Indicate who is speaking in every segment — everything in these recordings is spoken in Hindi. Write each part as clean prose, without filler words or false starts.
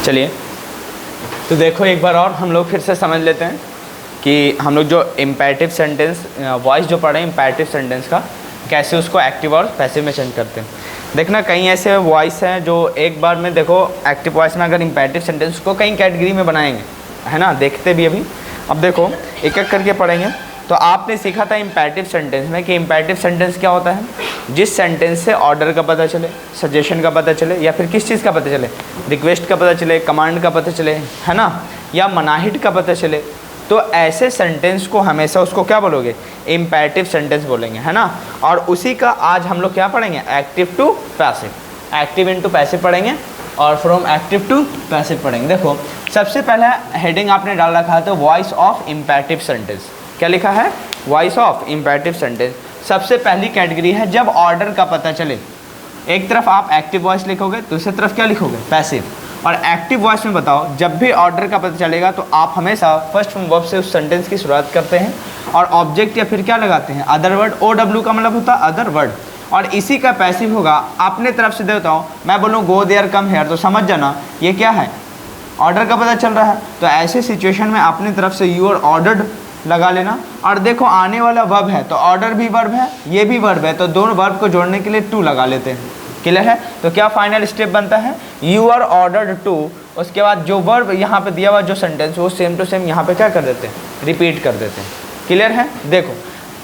Speaker 1: चलिए तो देखो एक बार और हम लोग फिर से समझ लेते हैं कि हम लोग जो इम्पेरेटिव सेंटेंस वॉइस जो पढ़े इम्पेरेटिव सेंटेंस का कैसे उसको एक्टिव और पैसिव में चेंज करते हैं। देखना कई ऐसे वॉइस हैं जो एक बार में देखो एक्टिव वॉइस में अगर इम्पेरेटिव सेंटेंस को कई कैटेगरी में बनाएंगे, है ना, देखते भी अभी। अब देखो एक एक करके पढ़ेंगे। तो आपने सीखा था इम्पेरेटिव सेंटेंस में कि इम्पेरेटिव सेंटेंस क्या होता है, जिस सेंटेंस से ऑर्डर का पता चले, सजेशन का पता चले, या फिर किस चीज़ का पता चले, रिक्वेस्ट का पता चले, कमांड का पता चले, है ना, या मनाहिट का पता चले। तो ऐसे सेंटेंस को हमेशा उसको क्या बोलोगे, इम्पेरेटिव सेंटेंस बोलेंगे, है ना। और उसी का आज हम लोग क्या पढ़ेंगे, active to passive, active into passive पढ़ेंगे और फ्रॉम एक्टिव टू पैसिव पढ़ेंगे। देखो सबसे पहला हेडिंग आपने डाल रखा है तो वॉइस ऑफ इम्पेरेटिव सेंटेंस। क्या लिखा है, वॉइस ऑफ इम्पेरेटिव सेंटेंस। सबसे पहली कैटेगरी है जब ऑर्डर का पता चले। एक तरफ आप एक्टिव वॉइस लिखोगे, दूसरी तरफ क्या लिखोगे, पैसिव। और एक्टिव वॉइस में बताओ जब भी ऑर्डर का पता चलेगा तो आप हमेशा फर्स्ट फॉर्म वर्ब से उस सेंटेंस की शुरुआत करते हैं और ऑब्जेक्ट या फिर क्या लगाते हैं, अदर वर्ड। OW का मतलब होता है अदर वर्ड। और इसी का पैसिव होगा अपने तरफ से देता हूँ, मैं बोलूँ गो देयर कम हेयर, तो समझ जाना ये क्या है, ऑर्डर का पता चल रहा है। तो ऐसे सिचुएशन में अपनी तरफ से यू आर ऑर्डर्ड लगा लेना। और देखो आने वाला वर्ब है तो ऑर्डर भी वर्ब है, ये भी वर्ब है, तो दोनों वर्ब को जोड़ने के लिए टू लगा लेते हैं। क्लियर है। तो क्या फाइनल स्टेप बनता है, यू आर ऑर्डर्ड टू। उसके बाद जो वर्ब यहाँ पे दिया हुआ जो सेंटेंस वो सेम टू सेम यहाँ पे क्या कर देते हैं, रिपीट कर देते हैं। क्लियर है। देखो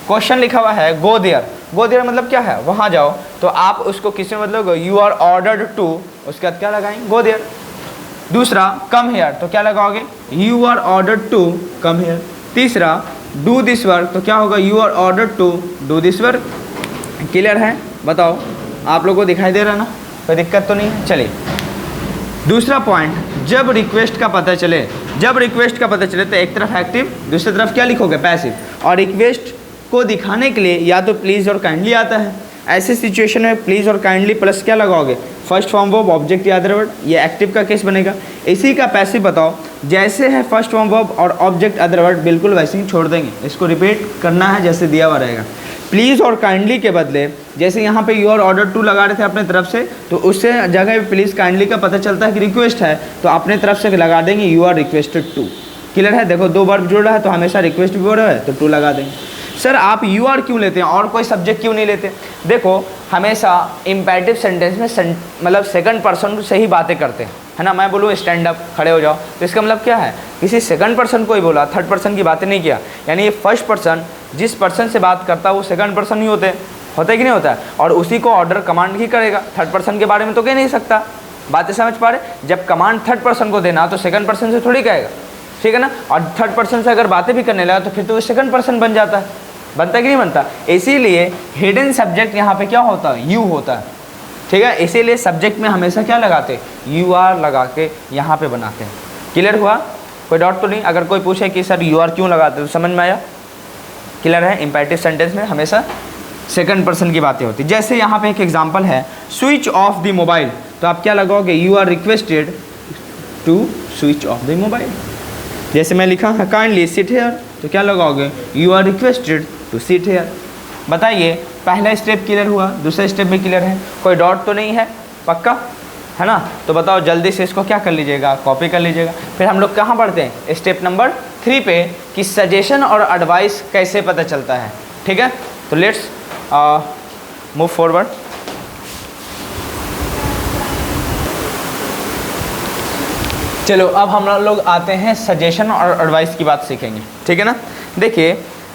Speaker 1: क्वेश्चन लिखा हुआ है गो देयर, गो देयर मतलब क्या है, वहाँ जाओ। तो आप उसको किसी में मतलब यू आर ऑर्डर्ड टू, उसके बाद क्या लगाएंगे, गो देयर। दूसरा कम हेयर, तो क्या लगाओगे, you are ordered to come here. तीसरा डू दिस वर्क, तो क्या होगा, you are ordered to do this work. Clear है। बताओ आप लोगों को दिखाई दे रहा ना, कोई दिक्कत तो नहीं है। चलिए दूसरा पॉइंट, जब रिक्वेस्ट का पता चले, जब रिक्वेस्ट का पता चले तो एक तरफ एक्टिव, दूसरी तरफ क्या लिखोगे, पैसिव। और रिक्वेस्ट को दिखाने के लिए या तो प्लीज़ और काइंडली आता है। ऐसे सिचुएशन में प्लीज़ और काइंडली प्लस क्या लगाओगे, फर्स्ट फॉर्म वर्ब ऑब्जेक्ट या अदर वर्ड, ये एक्टिव का केस बनेगा। इसी का पैसिव बताओ, जैसे है फर्स्ट फॉर्म वर्ब और ऑब्जेक्ट अदर वर्ड बिल्कुल वैसे ही छोड़ देंगे, इसको रिपीट करना है जैसे दिया हुआ रहेगा। प्लीज़ और काइंडली के बदले जैसे यहाँ पे यू आर ऑर्डर टू लगा रहे थे अपने तरफ से, तो उससे जगह पे प्लीज़ काइंडली का पता चलता है कि रिक्वेस्ट है, तो अपने तरफ से लगा देंगे you are requested to. Clear है। देखो दो वर्ब जुड़ रहा है तो हमेशा रिक्वेस्ट भी हो रहा है तो टू लगा देंगे। सर आप यू आर क्यों लेते हैं और कोई सब्जेक्ट क्यों नहीं लेते। देखो हमेशा इम्पेरेटिव सेंटेंस में मतलब सेकंड पर्सन से ही बातें करते हैं, है ना। मैं बोलूँ स्टैंड अप, खड़े हो जाओ, तो इसका मतलब क्या है, किसी सेकंड पर्सन को ही बोला, थर्ड पर्सन की बातें नहीं किया। यानी ये फर्स्ट पर्सन जिस पर्सन से बात करता है वो सेकंड पर्सन ही होते है कि नहीं होता है। और उसी को ऑर्डर कमांड ही करेगा, थर्ड पर्सन के बारे में तो कह नहीं सकता। बातें समझ पा रहे। जब कमांड थर्ड पर्सन को देना तो सेकंड पर्सन से थोड़ी कहेगा, ठीक है ना। और थर्ड पर्सन से अगर बातें भी करने लगा तो फिर तो वो सेकंड पर्सन बन जाता है, बनता है कि नहीं बनता। इसीलिए हिडन सब्जेक्ट यहाँ पे क्या होता है, यू होता है, ठीक है। इसीलिए सब्जेक्ट में हमेशा क्या लगाते, यू आर लगा के यहाँ पे बनाते हैं। क्लियर हुआ, कोई डाउट तो नहीं। अगर कोई पूछे कि सर यू आर क्यों लगाते तो समझ में आया। क्लियर है। इम्पेरेटिव सेंटेंस में हमेशा सेकंड पर्सन की बातें होती। जैसे यहाँ पे एक एग्जांपल है स्विच ऑफ द मोबाइल, तो आप क्या लगाओगे, you are requested to switch off the mobile. जैसे मैं लिखा है काइंडली सिट हेयर, तो क्या लगाओगे, you are requested to sit here. बताइए पहला स्टेप क्लियर हुआ, दूसरा स्टेप भी क्लियर है, कोई डाउट तो नहीं है, पक्का है ना। तो बताओ जल्दी से इसको क्या कर लीजिएगा, कॉपी कर लीजिएगा। फिर हम लोग कहाँ पढ़ते हैं, स्टेप नंबर 3 पे, कि सजेशन और एडवाइस कैसे पता चलता है। ठीक है, तो लेट्स मूव फॉरवर्ड। चलो अब हम लोग आते हैं सजेशन और एडवाइस की बात सीखेंगे, ठीक है ना। देखिए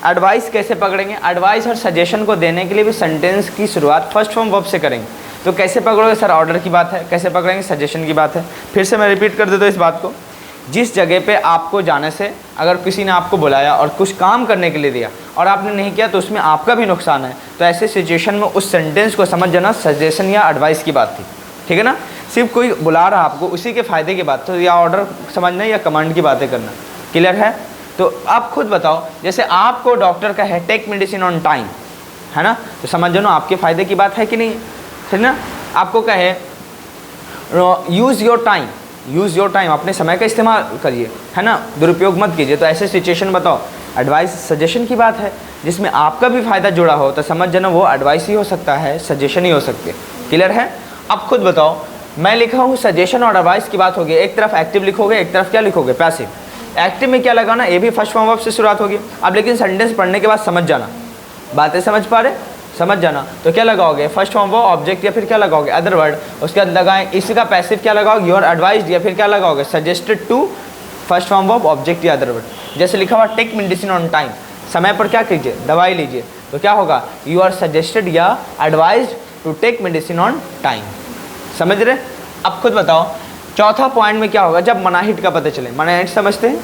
Speaker 1: एडवाइस कैसे पकड़ेंगे, एडवाइस और सजेशन को देने के लिए भी सेंटेंस की शुरुआत फर्स्ट फॉर्म वर्ब से करेंगे। तो कैसे पकड़ोगे सर, ऑर्डर की बात है, कैसे पकड़ेंगे, सजेशन की बात है। फिर से मैं रिपीट कर देता हूँ इस बात को, जिस जगह पे आपको जाने से अगर किसी ने आपको बुलाया और कुछ काम करने के लिए दिया और आपने नहीं किया तो उसमें आपका भी नुकसान है, तो ऐसे सिचुएशन में उस सेंटेंस को समझ जाना सजेशन या एडवाइस की बात थी, ठीक है ना। सिर्फ कोई बुला रहा आपको उसी के फ़ायदे की बात, तो या ऑर्डर समझना या कमांड की बातें करना। क्लियर है। तो आप खुद बताओ, जैसे आपको डॉक्टर का है टेक मेडिसिन ऑन टाइम, है ना, तो समझ जानो आपके फ़ायदे की बात है कि नहीं, ठीक ना। आपको कहे use your time, use your time, अपने समय का इस्तेमाल करिए, है ना, दुरुपयोग मत कीजिए। तो ऐसे सिचुएशन बताओ एडवाइस सजेशन की बात है जिसमें आपका भी फ़ायदा जुड़ा हो, तो समझ जाना वो एडवाइस ही हो सकता है, सजेशन ही हो सकती है। क्लियर है। अब खुद बताओ मैं लिखा हूँ सजेशन और एडवाइस की बात होगी, एक तरफ एक्टिव लिखोगे, एक तरफ क्या लिखोगे, पैसिव। एक्टिव में क्या लगाना, ये भी फर्स्ट फॉर्म वर्ब से शुरुआत होगी। अब लेकिन सेंटेंस पढ़ने के बाद समझ जाना, बातें समझ पा रहे, समझ जाना, तो क्या लगाओगे, फर्स्ट फॉर्म वर्ब ऑब्जेक्ट या फिर क्या लगाओगे, अदर वर्ड। उसके बाद लगाएं इसी का पैसिव क्या लगाओगे, योर एडवाइस्ड, या फिर क्या लगाओगे, suggested to first form verb object या अदर वर्ड। जैसे लिखा हुआ टेक मेडिसिन ऑन टाइम, समय पर क्या कीजिए, दवाई लीजिए, तो क्या होगा, यू आर सजेस्टेड या advised to take medicine on time. समझ रहे। अब खुद बताओ चौथा पॉइंट में क्या होगा, जब मनाहित का पता चले। मनाहित समझते हैं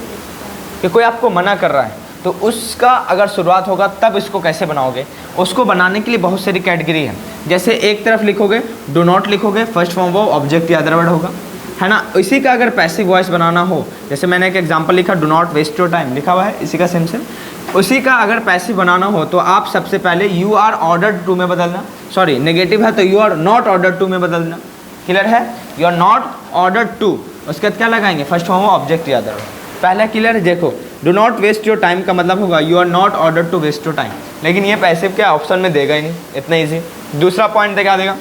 Speaker 1: कि कोई आपको मना कर रहा है, तो उसका अगर शुरुआत होगा तब इसको कैसे बनाओगे। उसको बनाने के लिए बहुत सारी कैटेगरी है। जैसे एक तरफ लिखोगे डू नॉट लिखोगे, फर्स्ट फॉर्म वर्ब ऑब्जेक्ट या अदर वर्ड होगा, है ना। इसी का अगर पैसिव वॉइस बनाना हो, जैसे मैंने एक एग्जांपल लिखा do not waste your time लिखा हुआ है, इसी का सेम सेम। उसी का अगर पैसिव बनाना हो तो आप सबसे पहले यू आर ऑर्डर्ड टू में बदलना, सॉरी नेगेटिव है तो you are not ordered to में बदलना। क्लियर है, you are not ordered to, उसके बाद क्या लगाएंगे, फर्स्ट फॉर्म ऑब्जेक्ट या अदर वर्ड। पहला क्लियर है। देखो do not waste your time का मतलब होगा you are not ordered to waste your time, लेकिन ये पैसिव क्या ऑप्शन में देगा ही नहीं, इतना ईजी। दूसरा पॉइंट क्या देगा,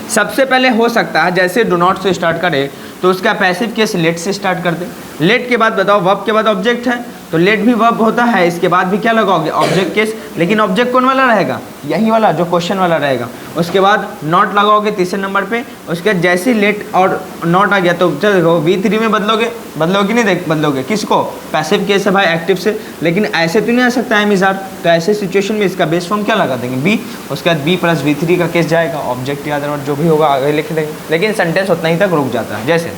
Speaker 1: सबसे पहले हो सकता है जैसे डू नॉट से स्टार्ट करे तो उसका पैसिव केस लेट से स्टार्ट कर दे। लेट के बाद बताओ वर्ब के बाद ऑब्जेक्ट है, तो लेट भी वर्ब होता है, इसके बाद भी क्या लगाओगे, ऑब्जेक्ट केस। लेकिन ऑब्जेक्ट कौन वाला रहेगा, यही वाला जो क्वेश्चन वाला रहेगा। उसके बाद नॉट लगाओगे तीसरे नंबर पे। उसके बाद जैसे लेट और नॉट आ गया तो चलो देखो V3 में बदलोगे नहीं, देख बदलोगे किसको, पैसिव केस है भाई एक्टिव से। लेकिन ऐसे तो नहीं आ सकता है मिसाल, तो ऐसे सिचुएशन में इसका बेस फॉर्म क्या लगा देंगे, बी। उसके बाद B + V3 का केस जाएगा, ऑब्जेक्ट या अदर वर्ड जो भी होगा आगे लिख देंगे। लेकिन सेंटेंस उतना ही तक रुक जाता है। जैसे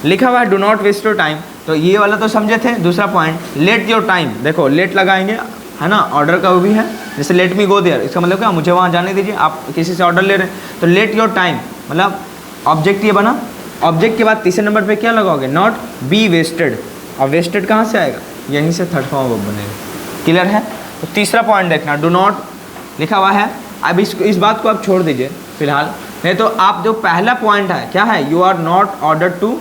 Speaker 1: लिखा हुआ है do not waste your time, तो ये वाला तो समझे थे। दूसरा पॉइंट लेट योर टाइम, देखो लेट लगाएंगे, है ना, ऑर्डर का वो भी है। जैसे लेट मी गो देयर, इसका मतलब क्या, मुझे वहाँ जाने दीजिए, आप किसी से ऑर्डर ले रहे हैं, तो लेट योर टाइम मतलब ऑब्जेक्ट ये बना। ऑब्जेक्ट के बाद तीसरे नंबर पे क्या लगाओगे, नॉट बी वेस्टेड। और वेस्टेड कहाँ से आएगा, यहीं से थर्ड फॉर्म वर्ब बनेगा। क्लियर है। तो तीसरा पॉइंट देखना, डू नॉट लिखा हुआ है। अब इस बात को आप छोड़ दीजिए फिलहाल, नहीं तो आप जो पहला पॉइंट है क्या है, you are not ordered to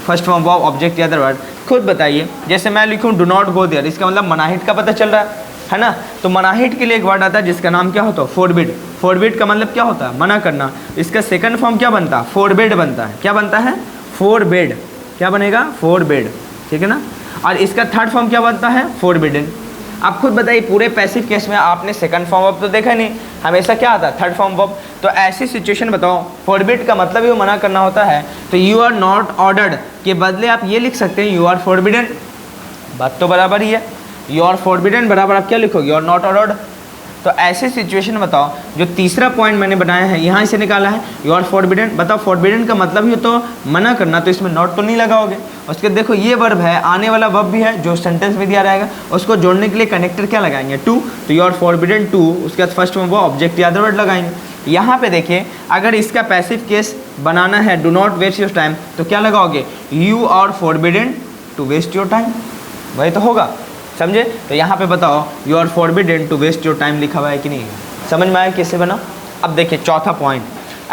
Speaker 1: first form verb object या अदर वर्ड, खुद बताइए। जैसे मैं लिखूँ डू नॉट गो देयर, इसका मतलब मनाहित का पता चल रहा है ना। तो मनाहित के लिए एक वर्ड आता है जिसका नाम क्या होता है, फोरबिड। फोरबिड का मतलब क्या होता है, मना करना। इसका सेकंड फॉर्म क्या बनता है, फोरबिड बनता है। क्या बनता है, फोरबिड। क्या बनेगा, फोरबिड, ठीक है ना। और इसका थर्ड फॉर्म क्या बनता है, फोरबिडन। आप खुद बताइए, पूरे पैसिव केस में आपने सेकंड फॉर्म वर्ब तो देखा नहीं, हमेशा क्या आता है, थर्ड फॉर्म वर्ब। तो ऐसी सिचुएशन बताओ, फॉरबिड का मतलब ही वो मना करना होता है, तो यू आर नॉट ऑर्डर्ड के बदले आप ये लिख सकते हैं यू आर फॉरबिडन। बात तो बराबर ही है, यू आर फॉरबिडन बराबर आप क्या लिखोगे, यू आर नॉट ऑर्डर्ड। तो ऐसी सिचुएशन बताओ, जो तीसरा पॉइंट मैंने बनाया है यहाँ से निकाला है, यू आर फॉरबिडन। बताओ फॉरबिडन का मतलब ही तो मना करना, तो इसमें नॉट तो नहीं लगाओगे। उसके देखो ये वर्ब है, आने वाला वर्ब भी है जो सेंटेंस में दिया रहेगा, उसको जोड़ने के लिए कनेक्टर क्या लगाएंगे, टू। तो यू आर फॉरबिडन टू, उसके बाद फर्स्ट में वो ऑब्जेक्ट या अदर वर्ड लगाएंगे। यहाँ पे देखिए, अगर इसका पैसिव केस बनाना है do not waste your time, तो क्या लगाओगे, you are forbidden to waste your time, वही तो होगा, समझे। तो यहाँ पे बताओ you are forbidden to waste your time लिखा हुआ है कि नहीं, समझ में आया कैसे बना। अब देखिए चौथा पॉइंट,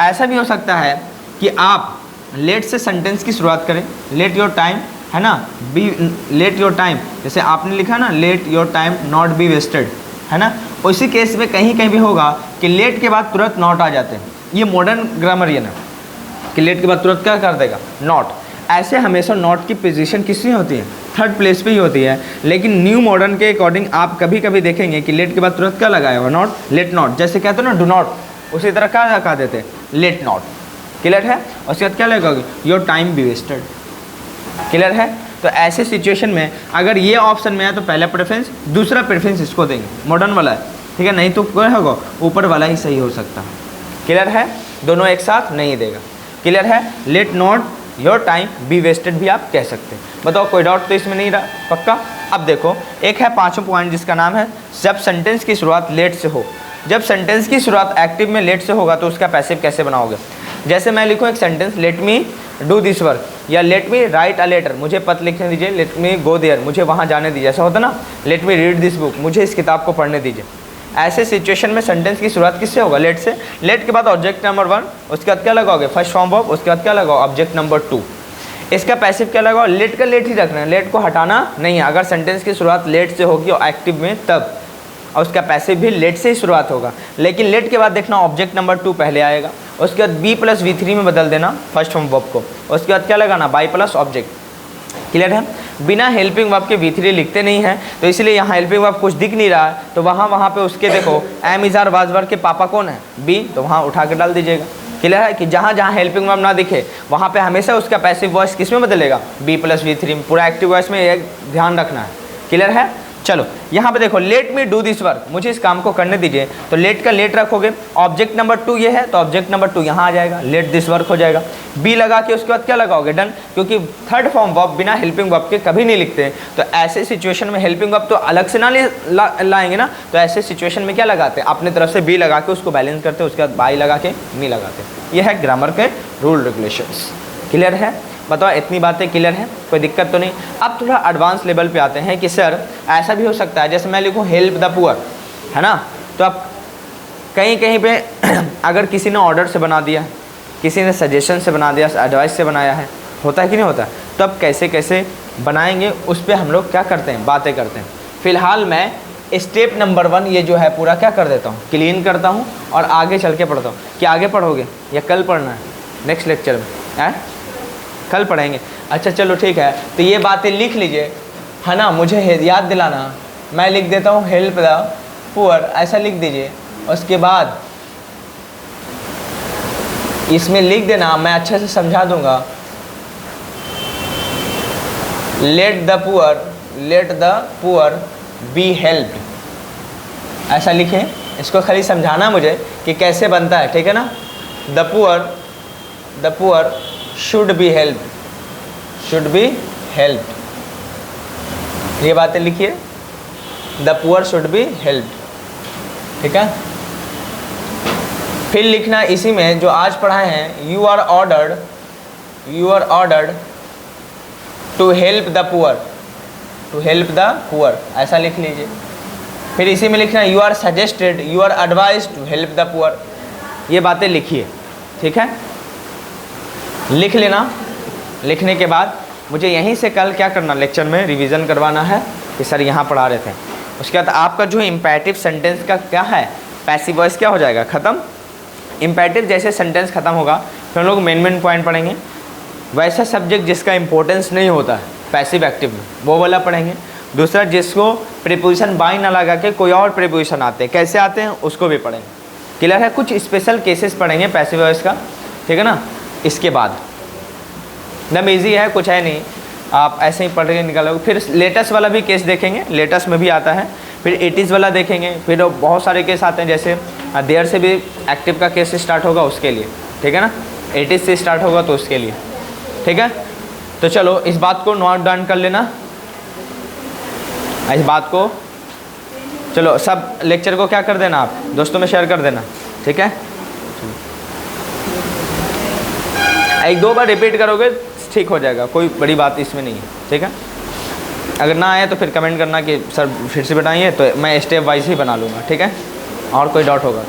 Speaker 1: ऐसा भी हो सकता है कि आप लेट से सेंटेंस की शुरुआत करें, लेट योर टाइम, है ना, बी लेट योर टाइम, जैसे आपने लिखा ना let your time not be wasted, है ना। उसी केस में कहीं कहीं भी होगा कि लेट के बाद तुरंत नॉट आ जाते हैं। ये मॉडर्न ग्रामर ये ना कि लेट के बाद तुरंत क्या कर देगा, नॉट। ऐसे हमेशा नॉट की पोजीशन किस में होती है, थर्ड प्लेस पे ही होती है। लेकिन न्यू मॉडर्न के अकॉर्डिंग आप कभी कभी देखेंगे कि लेट के बाद तुरंत क्या लगाया हुआ, नॉट, लेट नॉट। जैसे कहते हो ना डू नॉट, उसी तरह क्या लगा देते हैं, लेट नॉट। क्लियर है। उसके बाद क्या लगेगा, your time be wasted. Clear है। तो ऐसे सिचुएशन में अगर ये ऑप्शन में है तो पहला प्रेफरेंस, दूसरा प्रेफरेंस इसको देंगे, मॉडर्न वाला है, ठीक है। नहीं तो क्या होगा, ऊपर वाला ही सही हो सकता है। क्लियर है, दोनों एक साथ नहीं देगा। क्लियर है। Let not your time be wasted भी आप कह सकते हैं। बताओ कोई डाउट तो इसमें नहीं रहा, पक्का। अब देखो एक है पांचवा पॉइंट जिसका नाम है जब सेंटेंस की शुरुआत लेट से हो। जब सेंटेंस की शुरुआत एक्टिव में लेट से होगा तो उसका पैसिव कैसे बनाओगे। जैसे मैं लिखूँ एक sentence, let me do this work, या let me write a letter, मुझे पत्र लिखने दीजिए, लेट मी गो देयर, मुझे वहाँ जाने दीजिए, ऐसा होता ना, let me read this book, मुझे इस किताब को पढ़ने दीजिए। ऐसे सिचुएशन में सेंटेंस की शुरुआत किससे होगा, लेट से। लेट के बाद ऑब्जेक्ट नंबर 1, उसके बाद क्या लगाओगे, फर्स्ट फॉर्म वर्ब, उसके बाद क्या लगाओ, ऑब्जेक्ट नंबर 2। इसका पैसिव क्या लगाओ, लेट का लेट ही रखना है, लेट को हटाना नहीं है। अगर सेंटेंस की शुरुआत लेट से होगी और एक्टिव में तब, और उसका पैसिव भी लेट से ही शुरुआत होगा, लेकिन लेट के बाद देखना ऑब्जेक्ट नंबर 2 पहले आएगा, उसके बाद बी प्लस V3 में बदल देना फर्स्ट फॉर्म वर्ब को, उसके बाद क्या लगाना बाई प्लस ऑब्जेक्ट। क्लियर है? बिना हेल्पिंग वर्ब के V3 लिखते नहीं है, तो इसलिए यहाँ हेल्पिंग वर्ब कुछ दिख नहीं रहा है, तो वहाँ पे उसके देखो am is are was were के पापा कौन है बी, तो वहाँ उठा के डाल दीजिएगा। क्लियर है कि जहाँ जहाँ हेल्पिंग वर्ब ना दिखे वहाँ पे हमेशा उसका पैसिव वॉइस किस में बदलेगा बी प्लस V3 में, पूरा एक्टिव वॉइस में एक ध्यान रखना है। क्लियर है? चलो यहाँ पे देखो late me do this work, मुझे इस काम को करने दीजिए, तो लेट का लेट रखोगे, ऑब्जेक्ट नंबर 2 ये है तो ऑब्जेक्ट नंबर 2 यहाँ आ जाएगा, लेट दिस वर्क हो जाएगा। बी लगा के उसके बाद क्या लगाओगे डन, क्योंकि थर्ड फॉर्म वर्ब बिना हेल्पिंग वर्ब के कभी नहीं लिखते, तो ऐसे सिचुएशन में हेल्पिंग वर्ब तो अलग से ना लाएंगे ना, तो ऐसे सिचुएशन में क्या लगाते हैं अपने तरफ से बी लगा के उसको बैलेंस करते, उसके बाद बाई लगा के मी लगाते। ये है ग्रामर के रूल रेगुलेशंस। क्लियर है? बताओ इतनी बातें क्लियर है, कोई दिक्कत तो नहीं। अब थोड़ा एडवांस लेवल पे आते हैं कि सर ऐसा भी हो सकता है जैसे मैं लिखूँ हेल्प द पुअर, है ना, तो अब कहीं कहीं पे अगर किसी ने ऑर्डर से बना दिया, किसी ने सजेशन से बना दिया, एडवाइस से बनाया है, होता है कि नहीं होता, तो अब कैसे कैसे बनाएंगे उस पर हम लोग क्या करते हैं बातें करते हैं। फ़िलहाल मैं स्टेप नंबर 1 ये जो है पूरा क्या कर देता हूँ क्लीन करता हूँ और आगे चल के पढ़ता हूँ। कि आगे पढ़ोगे या कल पढ़ना है नेक्स्ट लेक्चर में है? कल पढ़ेंगे। अच्छा चलो ठीक है, तो ये बातें लिख लीजिए, है ना, मुझे याद दिलाना। मैं लिख देता हूँ हेल्प द पुअर, ऐसा लिख दीजिए, उसके बाद इसमें लिख देना, मैं अच्छे से समझा दूंगा, let the poor be helped, ऐसा लिखें। इसको खाली समझाना मुझे कि कैसे बनता है, ठीक है ना। The poor should be helped, ये बातें लिखिए, the poor should be helped, ठीक है। फिर लिखना इसी में जो आज पढ़ाए हैं, you are ordered to help the poor, ऐसा लिख लीजिए। फिर इसी में लिखना you are suggested, you are advise to help the poor, ये बातें लिखिए, ठीक है। लिख लेना, लिखने के बाद मुझे यहीं से कल क्या करना, लेक्चर में रिवीजन करवाना है कि सर यहाँ पढ़ा रहे थे। उसके बाद आपका जो इम्पेरेटिव सेंटेंस का क्या है, पैसिव वॉइस क्या हो जाएगा ख़त्म। इम्पेरेटिव जैसे सेंटेंस ख़त्म होगा फिर हम लोग मेन पॉइंट पढ़ेंगे। वैसा सब्जेक्ट जिसका इंपॉर्टेंस नहीं होता है पैसिव एक्टिव में, वो वाला पढ़ेंगे। दूसरा जिसको प्रीपोजिशन बाय ना लगा के कोई और प्रीपोजिशन आते हैं, कैसे आते हैं उसको भी पढ़ेंगे। क्लियर है? कुछ स्पेशल केसेस पढ़ेंगे पैसिव वॉइस का, ठीक है ना। इसके बाद एकदम ईजी है, कुछ है नहीं, आप ऐसे ही पढ़ के निकालोगे। फिर लेटेस्ट वाला भी केस देखेंगे, लेटेस्ट में भी आता है। फिर 80s वाला देखेंगे, फिर बहुत सारे केस आते हैं, जैसे देयर से भी एक्टिव का केस स्टार्ट होगा उसके लिए, ठीक है ना। 80s से स्टार्ट होगा तो उसके लिए, ठीक है। तो चलो इस बात को नोट डाउन कर लेना, इस बात को चलो सब लेक्चर को क्या कर देना, आप दोस्तों में शेयर कर देना, ठीक है। एक दो बार रिपीट करोगे ठीक हो जाएगा, कोई बड़ी बात इसमें नहीं है, ठीक है। अगर ना आए तो फिर कमेंट करना कि सर फिर से बताइए, तो मैं स्टेप वाइज ही बना लूँगा, ठीक है। और कोई डाउट होगा